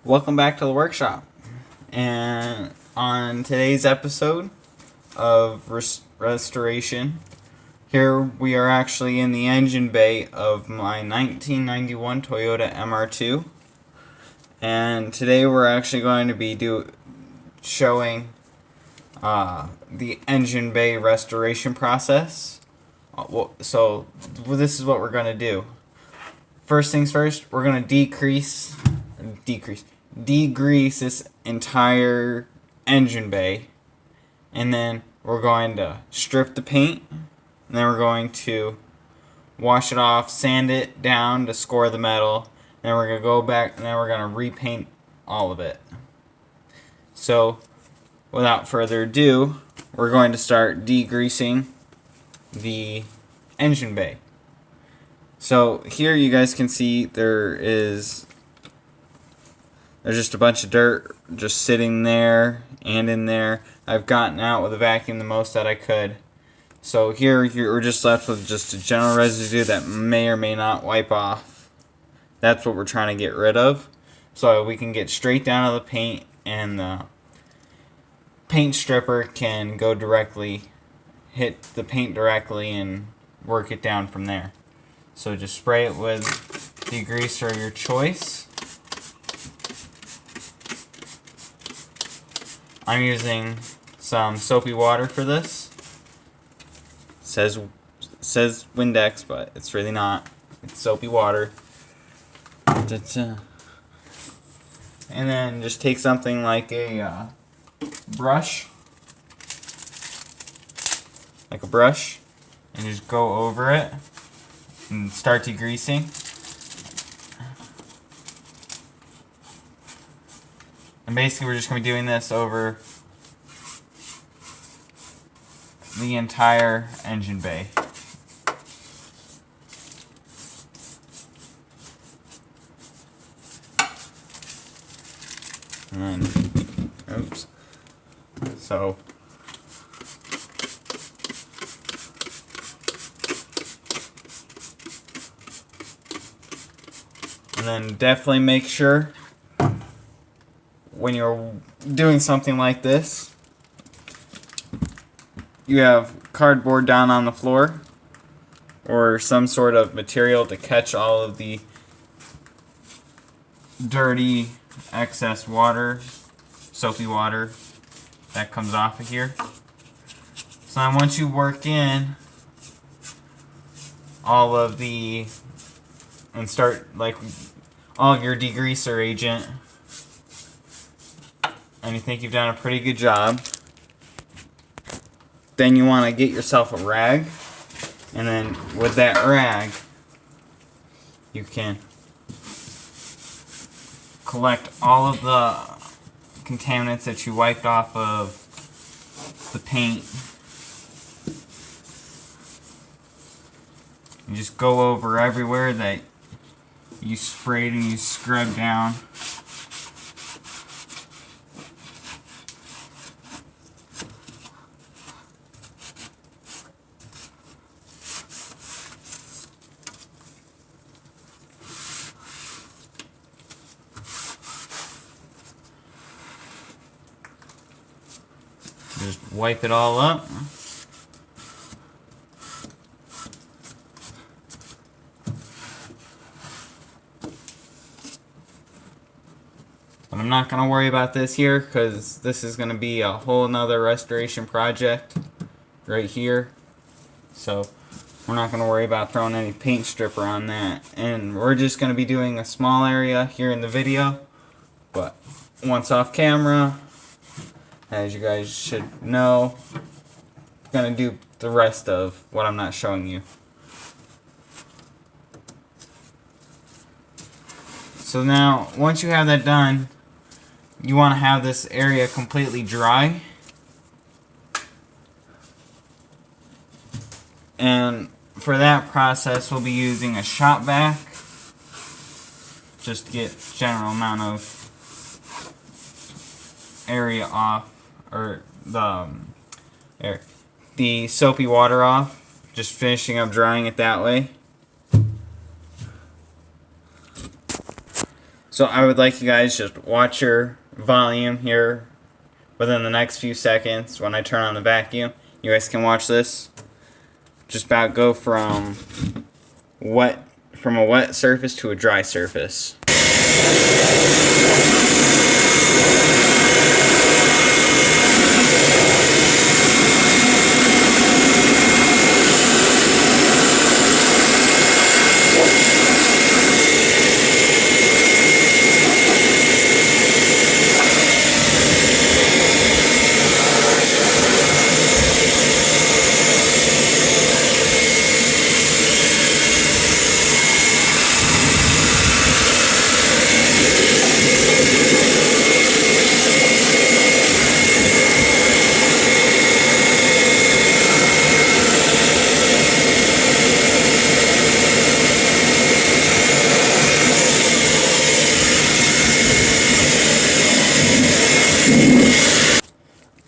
Welcome back to the workshop. And on today's episode of restoration, here we are actually in the engine bay of my 1991 Toyota MR2. And today we're actually going to be showing the engine bay restoration process. So this is what we're going to do. First things first, we're going to degrease this entire engine bay, and then we're going to strip the paint, and then we're going to wash it off, sand it down to score the metal, and then we're going to go back and then we're going to repaint all of it. So without further ado, we're going to start degreasing the engine bay. So here you guys can see there's just a bunch of dirt just sitting there and in there. I've gotten out with a vacuum the most that I could. So here we're just left with just a general residue that may or may not wipe off. That's what we're trying to get rid of, so we can get straight down to the paint, and the paint stripper can go directly, hit the paint directly, and work it down from there. So just spray it with degreaser of your choice. I'm using some soapy water for this. It says Windex, but it's really not. It's soapy water. And then just take something like a brush, and just go over it and start degreasing. And basically we're just going to be doing this over the entire engine bay. And then, oops. So and then definitely make sure when you're doing something like this, you have cardboard down on the floor or some sort of material to catch all of the dirty excess water, soapy water that comes off of here. So then once you work in all of the, and start like all of your degreaser agent, and you think you've done a pretty good job, then you want to get yourself a rag, and then with that rag you can collect all of the contaminants that you wiped off of the paint. You just go over everywhere that you sprayed and you scrubbed down. Just wipe it all up. But I'm not going to worry about this here, because this is going to be a whole nother restoration project right here. So we're not going to worry about throwing any paint stripper on that. And we're just going to be doing a small area here in the video. But once off camera, as you guys should know, I'm going to do the rest of what I'm not showing you. So now, once you have that done, you want to have this area completely dry. And for that process, we'll be using a shop vac. Just to get general amount of area off, or the soapy water off, just finishing up drying it that way. So I would like you guys just watch your volume here within the next few seconds when I turn on the vacuum. You guys can watch this. Just about go from a wet surface to a dry surface.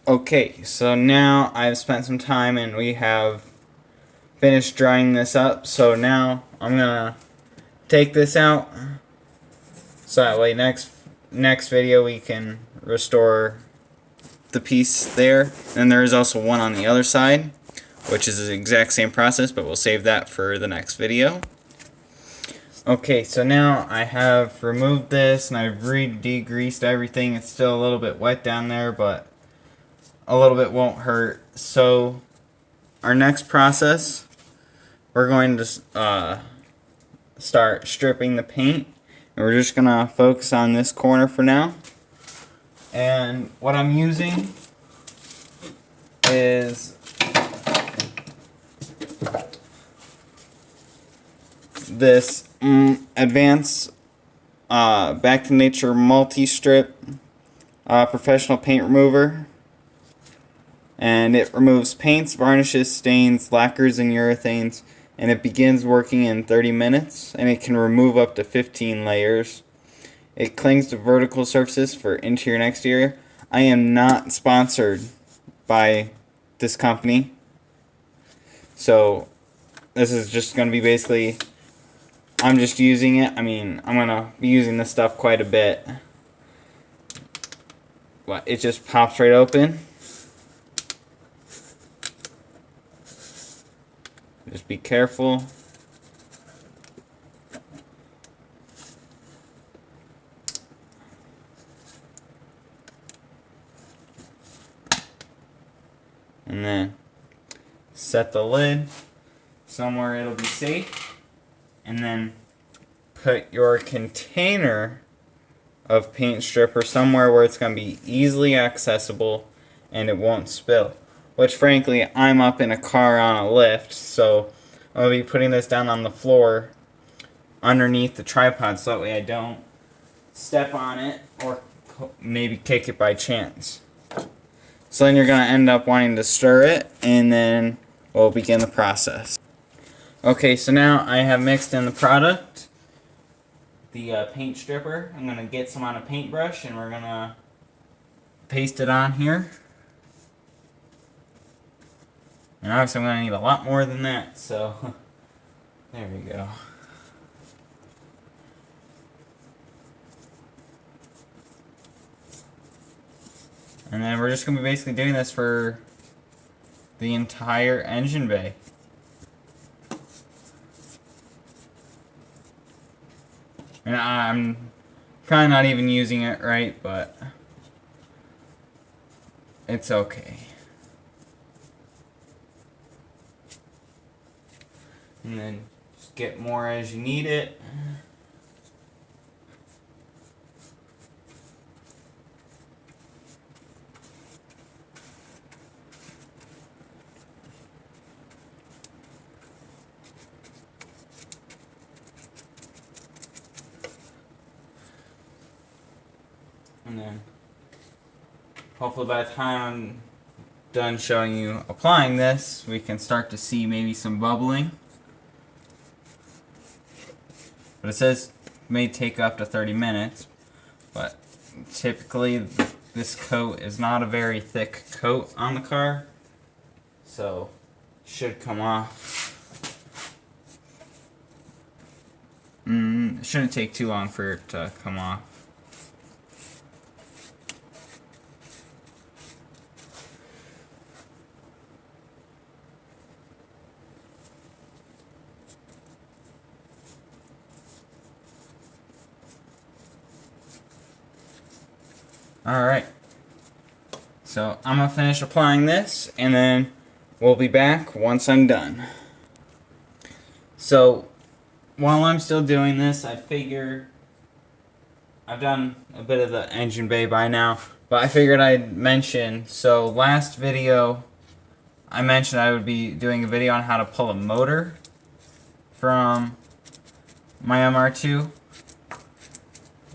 Okay, so now I've spent some time and we have finished drying this up. So now I'm gonna take this out so that way next video we can restore the piece there. And there is also one on the other side, which is the exact same process, but we'll save that for the next video. Okay, so now I have removed this and I've re-degreased everything. It's still a little bit wet down there, but a little bit won't hurt. So our next process, we're going to start stripping the paint, and we're just gonna focus on this corner for now. And what I'm using is this Advanced Back to Nature multi-strip professional paint remover. And it removes paints, varnishes, stains, lacquers, and urethanes, and it begins working in 30 minutes, and it can remove up to 15 layers. It clings to vertical surfaces for interior and exterior. I am not sponsored by this company, so this is just going to be basically, I'm just using it. I mean, I'm going to be using this stuff quite a bit. But it just pops right open. Just be careful. And then set the lid somewhere it'll be safe. And then put your container of paint stripper somewhere where it's going to be easily accessible and it won't spill. Which frankly, I'm up in a car on a lift, so I'll be putting this down on the floor underneath the tripod so that way I don't step on it or maybe kick it by chance. So then you're going to end up wanting to stir it, and then we'll begin the process. Okay, so now I have mixed in the product, the paint stripper. I'm going to get some on a paintbrush and we're going to paste it on here. And obviously I'm going to need a lot more than that, so there we go. And then we're just going to be basically doing this for the entire engine bay. And I'm probably not even using it right, but it's okay. And then just get more as you need it. And then hopefully by the time I'm done showing you applying this, we can start to see maybe some bubbling. But it says may take up to 30 minutes, but typically this coat is not a very thick coat on the car, so it should come off. It shouldn't take too long for it to come off. Alright, so I'm going to finish applying this, and then we'll be back once I'm done. So, while I'm still doing this, I figure I've done a bit of the engine bay by now, but I figured I'd mention, so last video, I mentioned I would be doing a video on how to pull a motor from my MR2.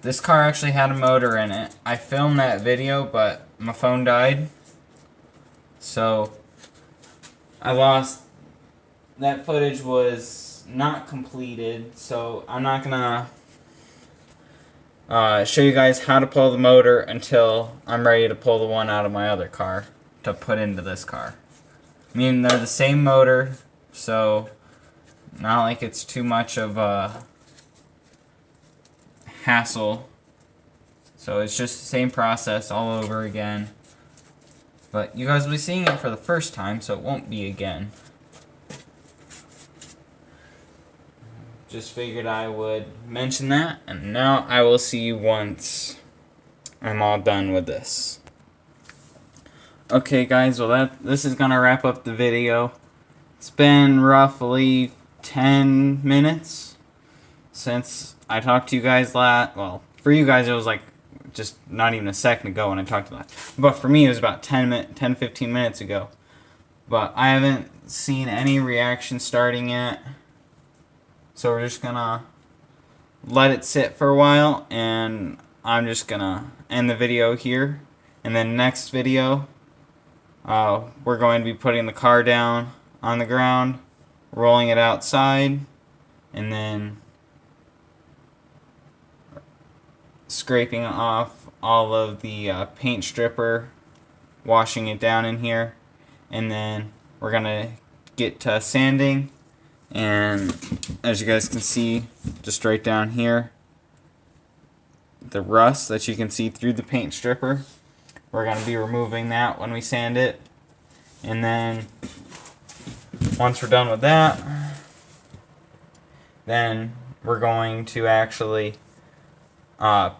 This car actually had a motor in it. I filmed that video, but my phone died. So, I lost. That footage was not completed, so I'm not gonna show you guys how to pull the motor until I'm ready to pull the one out of my other car to put into this car. I mean, they're the same motor, so not like it's too much of a hassle. So it's just the same process all over again. But you guys will be seeing it for the first time, so it won't be again. Just figured I would mention that, and now I will see you once I'm all done with this. Okay guys, well this is gonna wrap up the video. It's been roughly 10 minutes since I talked to you guys last. Well, for you guys it was like just not even a second ago when I talked to you last. But for me it was about 10-15 minutes ago. But I haven't seen any reaction starting yet. So we're just gonna let it sit for a while, and I'm just gonna end the video here. And then next video, we're going to be putting the car down on the ground, rolling it outside, and then scraping off all of the paint stripper, washing it down in here, and then we're gonna get to sanding. And as you guys can see, just right down here, the rust that you can see through the paint stripper, we're going to be removing that when we sand it. And then once we're done with that, then we're going to actually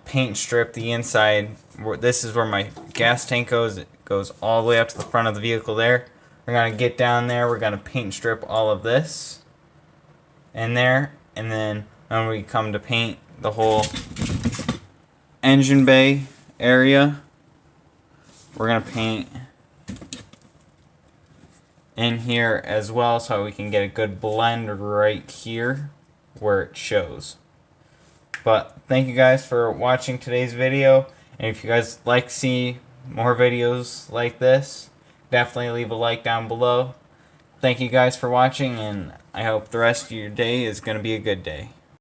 paint strip the inside. This is where my gas tank goes. It goes all the way up to the front of the vehicle there. We're going to get down there, we're going to paint strip all of this in there, and then when we come to paint the whole engine bay area, we're going to paint in here as well, so we can get a good blend right here where it shows. But thank you guys for watching today's video, and if you guys like to see more videos like this, definitely leave a like down below. Thank you guys for watching, and I hope the rest of your day is going to be a good day.